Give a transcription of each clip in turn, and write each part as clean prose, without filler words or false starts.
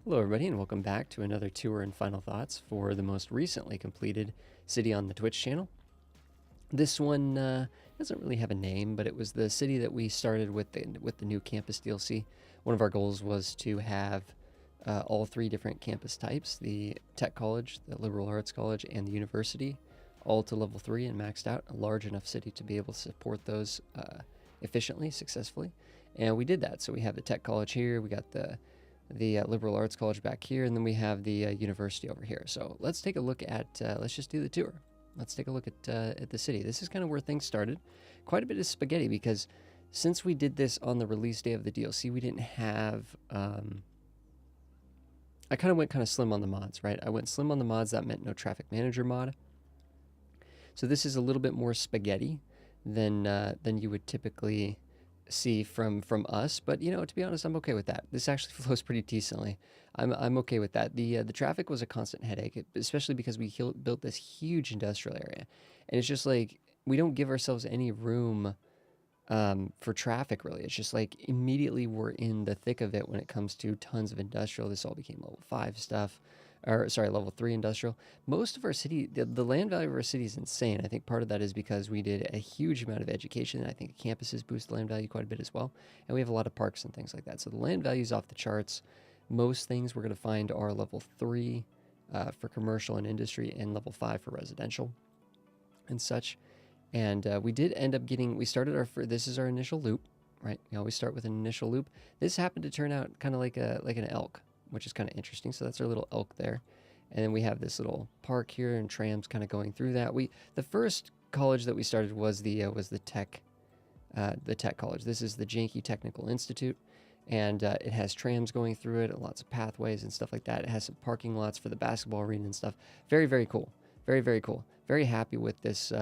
Hello, everybody, and welcome back to another tour and final thoughts for the most recently completed city on the Twitch channel. This one doesn't really have a name, but it was the city that we started with the new campus DLC. One of our goals was to have all three different campus types: the Tech College, the Liberal Arts College, and the University, all to level 3 and maxed out. A large enough city to be able to support those efficiently, successfully, and we did that. So we have the Tech College here. We got the Liberal Arts College back here, and then we have the university over here. So let's take a look at, let's just do the tour. Let's take a look at the city. This is kind of where things started. Quite a bit of spaghetti because since we did this on the release day of the DLC, we didn't have, I kind of went kind of slim on the mods, right? I went slim on the mods. That meant no traffic manager mod. So this is a little bit more spaghetti than you would typically see from us, but you know, to be honest, I'm okay with that. This actually flows pretty decently. I'm okay with that. The traffic was a constant headache, especially because we built this huge industrial area, and it's just like we don't give ourselves any room for traffic really. It's just like immediately we're in the thick of it when it comes to tons of industrial. This all became level 5 stuff, or sorry, level 3 industrial. Most of our city, the land value of our city is insane. I think part of that is because we did a huge amount of education. I think campuses boost the land value quite a bit as well. And we have a lot of parks and things like that. So the land value is off the charts. Most things we're going to find are level 3 for commercial and industry, and level 5 for residential and such. And we did end up getting, we started this is our initial loop, right? We always start with an initial loop. This happened to turn out kind of like an elk, which is kind of interesting. So that's our little elk there. And then we have this little park here and trams kind of going through that. The first college that we started was the tech college. This is the Janky Technical Institute, and it has trams going through it, lots of pathways and stuff like that. It has some parking lots for the basketball arena and stuff. Very, very cool. Very, very cool. Very happy with this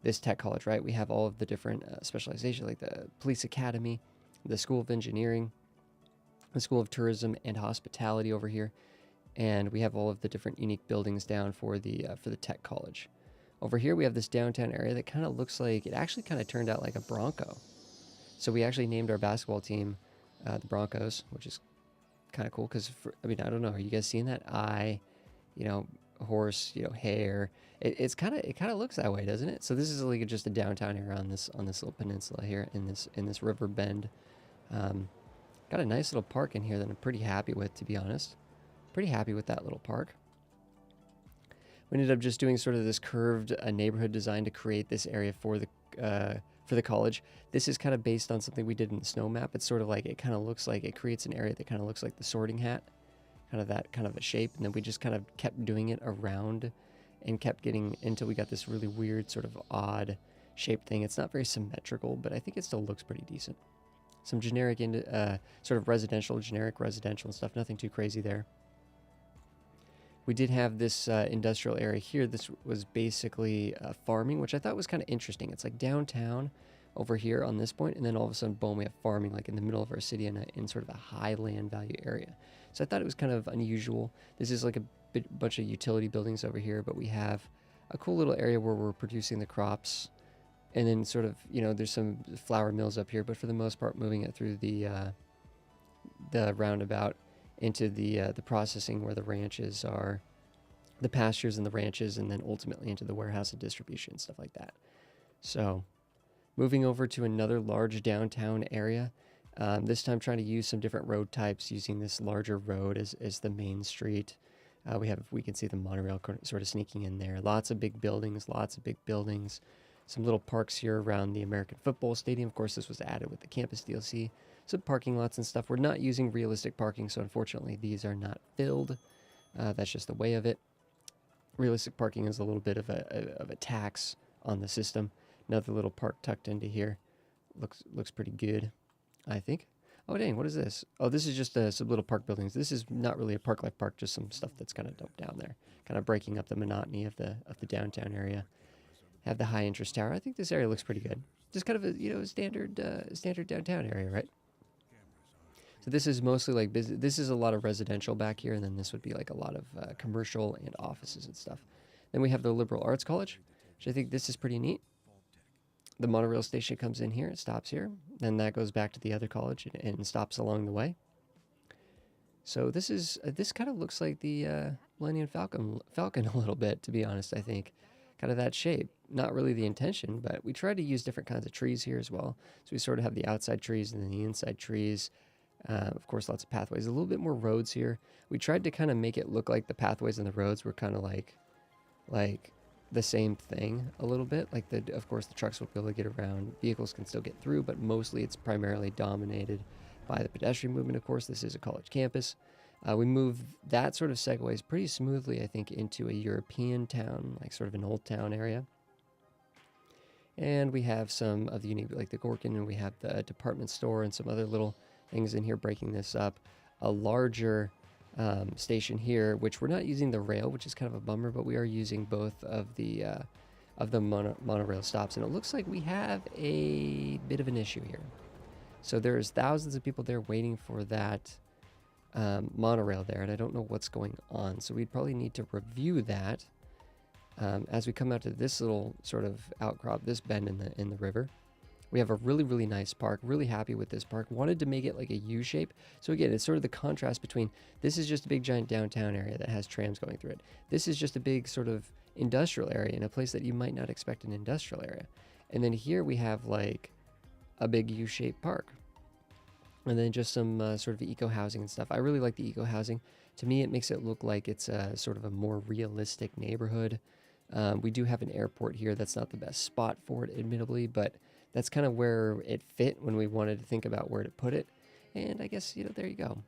this tech college, right? We have all of the different specializations, like the police academy, the School of Engineering, the School of Tourism and Hospitality over here, and we have all of the different unique buildings down for the tech college. Over here we have this downtown area that kind of looks like, it actually kind of turned out like a Bronco. So we actually named our basketball team the Broncos, which is kind of cool because, I mean, I don't know, are you guys seeing that eye, you know, horse, you know, hair? It kind of looks that way, doesn't it? So this is like just a downtown area on this little peninsula here in this river bend. Got a nice little park in here that I'm pretty happy with, to be honest. Pretty happy with that little park. We ended up just doing sort of this curved neighborhood design to create this area for the college. This is kind of based on something we did in the snow map. It's sort of like, it kind of looks like, it creates an area that kind of looks like the Sorting Hat, kind of that kind of a shape, and then we just kind of kept doing it around and kept getting until we got this really weird sort of odd shaped thing. It's not very symmetrical, but I think it still looks pretty decent. Some generic sort of generic residential and stuff, nothing too crazy there. We did have this industrial area here. This was basically farming, which I thought was kind of interesting. It's like downtown over here on this point, and then all of a sudden, boom, we have farming like in the middle of our city in sort of a high land value area. So I thought it was kind of unusual. This is like a bunch of utility buildings over here, but we have a cool little area where we're producing the crops, and then sort of, you know, there's some flour mills up here, but for the most part, moving it through the roundabout into the processing where the ranches are, the pastures and the ranches, and then ultimately into the warehouse and distribution, stuff like that. So moving over to another large downtown area, this time trying to use some different road types, using this larger road as the main street. We can see the monorail sort of sneaking in there. Lots of big buildings, Some little parks here around the American Football Stadium. Of course, this was added with the campus DLC. Some parking lots and stuff. We're not using realistic parking, so unfortunately these are not filled. That's just the way of it. Realistic parking is a little bit of a tax on the system. Another little park tucked into here. Looks pretty good, I think. Oh dang, what is this? Oh, this is just some little park buildings. This is not really a park like park, just some stuff that's kind of dumped down there, kind of breaking up the monotony of the downtown area. Have the high interest tower. I think this area looks pretty good. Just kind of a, you know, standard downtown area, right? So this is mostly like business. This is a lot of residential back here, and then this would be like a lot of commercial and offices and stuff. Then we have the Liberal Arts College, which I think this is pretty neat. The monorail station comes in here, it stops here, then that goes back to the other college and stops along the way. So this kind of looks like the Millennium Falcon a little bit, to be honest. I think kind of that shape. Not really the intention, but we tried to use different kinds of trees here as well. So we sort of have the outside trees and then the inside trees. Of course, lots of pathways. A little bit more roads here. We tried to kind of make it look like the pathways and the roads were kind of like the same thing a little bit. Like of course the trucks will be able to get around. Vehicles can still get through, but mostly it's primarily dominated by the pedestrian movement. Of course, this is a college campus. We move that sort of segues pretty smoothly, I think, into a European town, like sort of an old town area. And we have some of the unique, like the Gorkin, and we have the department store and some other little things in here breaking this up. A larger station here, which we're not using the rail, which is kind of a bummer, but we are using both of the monorail stops. And it looks like we have a bit of an issue here. So there's thousands of people there waiting for that monorail there, and I don't know what's going on. So we'd probably need to review that as we come out to this little sort of outcrop, this bend in the river. We have a really, really nice park. Really happy with this park. Wanted to make it like a U shape. So again, it's sort of the contrast between this is just a big giant downtown area that has trams going through it. This is just a big sort of industrial area in a place that you might not expect an industrial area. And then here we have like a big U-shaped park. And then just some sort of eco housing and stuff. I really like the eco housing. To me, it makes it look like it's a sort of a more realistic neighborhood. We do have an airport here. That's not the best spot for it, admittedly, but that's kind of where it fit when we wanted to think about where to put it. And I guess, there you go.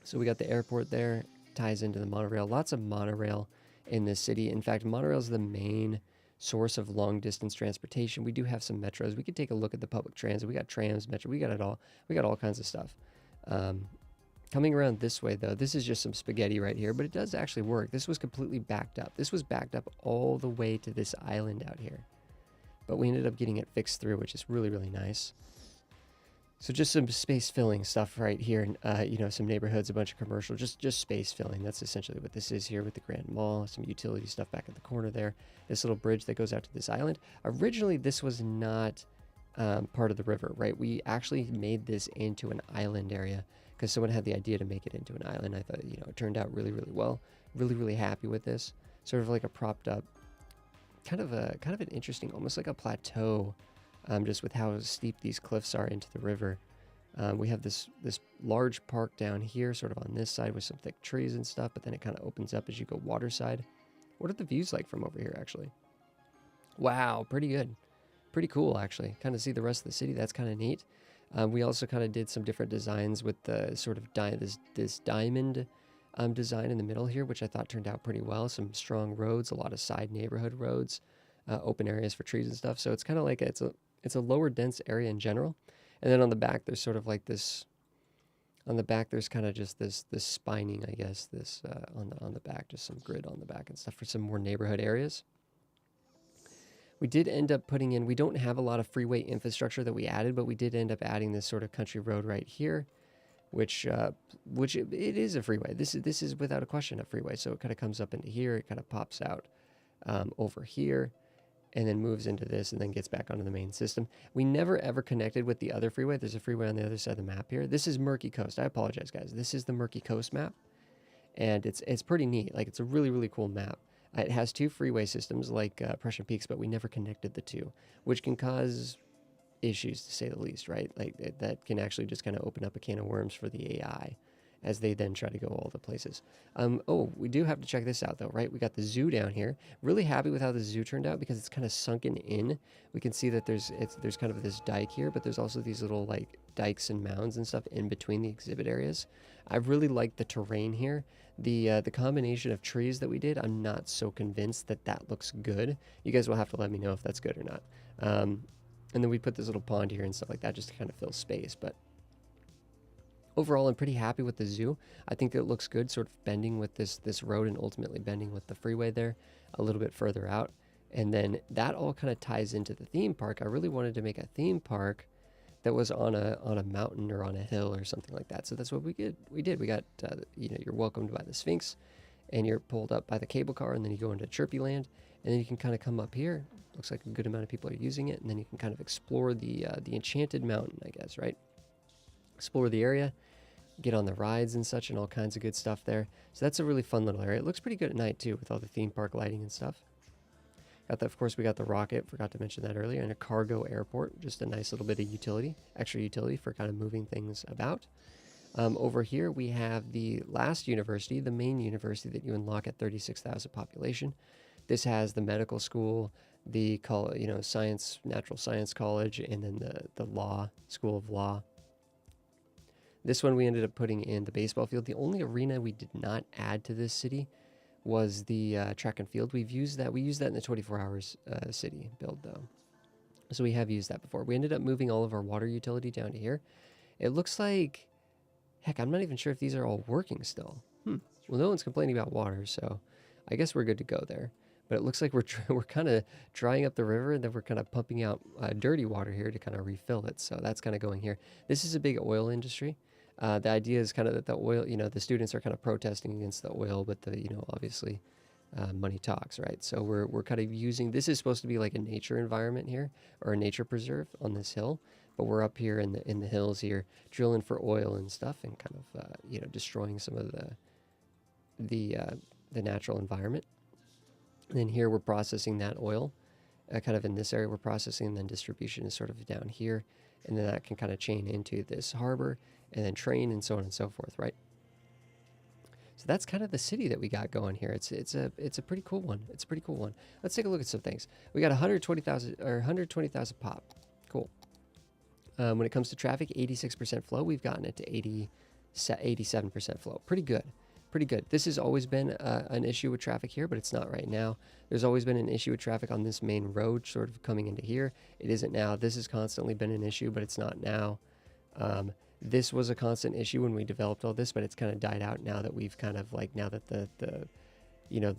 So we got the airport there, ties into the monorail. Lots of monorail in this city. In fact, monorail is the main source of long distance transportation. We do have some metros. We could take a look at the public transit. We got trams, metro, we got it all. We got all kinds of stuff. Coming around this way, though, this is just some spaghetti right here, but it does actually work. This was completely backed up. This was backed up all the way to this island out here. But we ended up getting it fixed through, which is really, really nice. So just some space filling stuff right here. Some neighborhoods, a bunch of commercial, just space filling. That's essentially what this is here with the Grand Mall. Some utility stuff back at the corner there. This little bridge that goes out to this island. Originally, this was not part of the river, right? We actually made this into an island area because someone had the idea to make it into an island. I thought, it turned out really, really well. Really, really happy with this. Sort of like a propped up, kind of an interesting, almost like a plateau, just with how steep these cliffs are into the river. We have this large park down here, sort of on this side with some thick trees and stuff, but then it kind of opens up as you go waterside. What are the views like from over here, actually? Wow, pretty good. Pretty cool, actually. Kind of see the rest of the city. That's kind of neat. We also kind of did some different designs with the sort of this diamond design in the middle here, which I thought turned out pretty well. Some strong roads, a lot of side neighborhood roads, open areas for trees and stuff. So it's kind of like it's a lower dense area in general. And then on the back, there's sort of like this. On the back, there's kind of just this spining, I guess. This on the back, just some grid on the back and stuff for some more neighborhood areas. We did end up putting in. We don't have a lot of freeway infrastructure that we added, but we did end up adding this sort of country road right here, which it is a freeway. This is without a question a freeway. So it kind of comes up into here. It kind of pops out over here, and then moves into this, and then gets back onto the main system. We never ever connected with the other freeway. There's a freeway on the other side of the map here. This is Murky Coast. I apologize, guys. This is the Murky Coast map, and it's pretty neat. Like, it's a really, really cool map. It has two freeway systems like Prussian Peaks, but we never connected the two, which can cause issues, to say the least, right? Like that can actually just kind of open up a can of worms for the AI as they then try to go all the places. We do have to check this out, though, right? We got the zoo down here. Really happy with how the zoo turned out because it's kind of sunken in. We can see that there's kind of this dike here, but there's also these little like dikes and mounds and stuff in between the exhibit areas. I really like the terrain here. The combination of trees that we did, I'm not so convinced that looks good. You guys will have to let me know if that's good or not. And then we put this little pond here and stuff like that just to kind of fill space. But overall, I'm pretty happy with the zoo. I think it looks good, sort of bending with this road and ultimately bending with the freeway there a little bit further out. And then that all kind of ties into the theme park. I really wanted to make a theme park that was on a mountain or on a hill or something like that. So that's what we did. We got, you're welcomed by the Sphinx, and you're pulled up by the cable car, and then you go into Chirpy Land, and then you can kind of come up here. Looks like a good amount of people are using it, and then you can kind of explore the Enchanted Mountain, I guess, right? Explore the area, get on the rides and such and all kinds of good stuff there. So that's a really fun little area. It looks pretty good at night too with all the theme park lighting and stuff. Got the, of course, we got the rocket, forgot to mention that earlier, and a cargo airport, just a nice little bit of utility, extra utility for kind of moving things about. Over here we have the last university, the main university that you unlock at 36,000 population. This has the medical school, the science, natural science college, and then the law, school of law. This one we ended up putting in the baseball field. The only arena we did not add to this city was the track and field. We've used that. We used that in the 24 hours city build though. So we have used that before. We ended up moving all of our water utility down to here. It looks like, heck, I'm not even sure if these are all working still. Well, no one's complaining about water, so I guess we're good to go there. But it looks like we're kind of drying up the river, and then we're kind of pumping out dirty water here to kind of refill it. So that's kind of going here. This is a big oil industry. The idea is kind of that the oil, the students are kind of protesting against the oil, but obviously money talks, right? So we're kind of using, this is supposed to be like a nature environment here, or a nature preserve on this hill, but we're up here in the hills here, drilling for oil and stuff, and kind of destroying some of the natural environment. And then here we're processing that oil, kind of in this area we're processing, and then distribution is sort of down here, and then that can kind of chain into this harbor, and then train, and so on and so forth, right? So that's kind of the city that we got going here. It's a pretty cool one. It's a pretty cool one. Let's take a look at some things. We got 120,000 pop. Cool. When it comes to traffic, 86% flow. We've gotten it to 87% flow. Pretty good. Pretty good. This has always been an issue with traffic here, but it's not right now. There's always been an issue with traffic on this main road, sort of coming into here. It isn't now. This has constantly been an issue, but it's not now. This was a constant issue when we developed all this, but it's kind of died out now that we've kind of now that the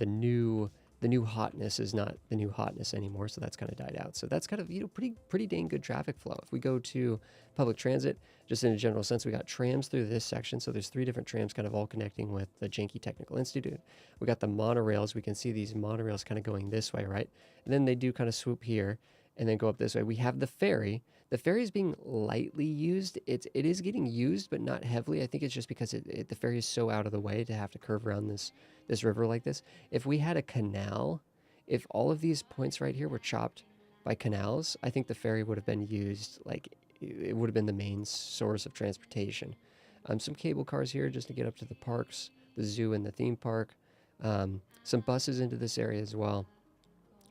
new hotness is not the new hotness anymore. So that's kind of died out. So that's kind of, pretty dang good traffic flow. If we go to public transit, just in a general sense, we got trams through this section. So there's 3 different trams kind of all connecting with the Janky Technical Institute. We got the monorails. We can see these monorails kind of going this way, right? And then they do kind of swoop here and then go up this way. We have the ferry. The ferry is being lightly used. It is getting used, but not heavily. I think it's just because the ferry is so out of the way to have to curve around this river like this. If we had a canal, if all of these points right here were chopped by canals, I think the ferry would have been used, like it would have been the main source of transportation. Some cable cars here just to get up to the parks, the zoo and the theme park. Some buses into this area as well.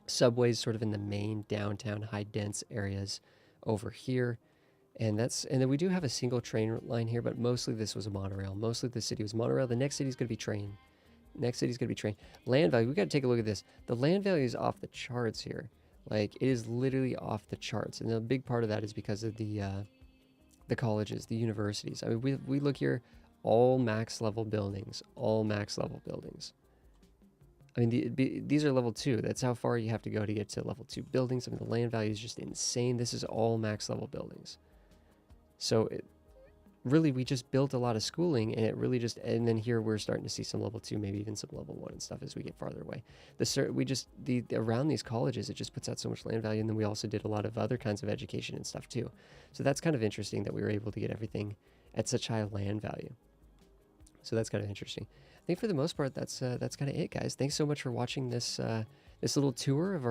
Subways sort of in the main downtown high dense areas over here, and then we do have a single train line here, but mostly this was a monorail. Mostly the city was monorail. The next city is going to be train. Land value, we got to take a look at this. The land value is off the charts here. Like, it is literally off the charts, and a big part of that is because of the colleges, the universities. I mean, we look here, all max level buildings. I mean, these are level 2. That's how far you have to go to get to level 2 buildings. I mean, the land value is just insane. This is all max level buildings. So really, we just built a lot of schooling, and it really just, and then here we're starting to see some level 2, maybe even some level 1 and stuff as we get farther away. Around these colleges, it just puts out so much land value, and then we also did a lot of other kinds of education and stuff too. So that's kind of interesting that we were able to get everything at such high land value. So that's kind of interesting. I think for the most part, that's kind of it, guys. Thanks so much for watching this this little tour of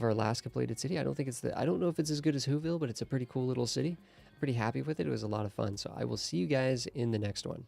our last completed city. I don't know if it's as good as Whoville, but it's a pretty cool little city. I'm pretty happy with it. It was a lot of fun. So I will see you guys in the next one.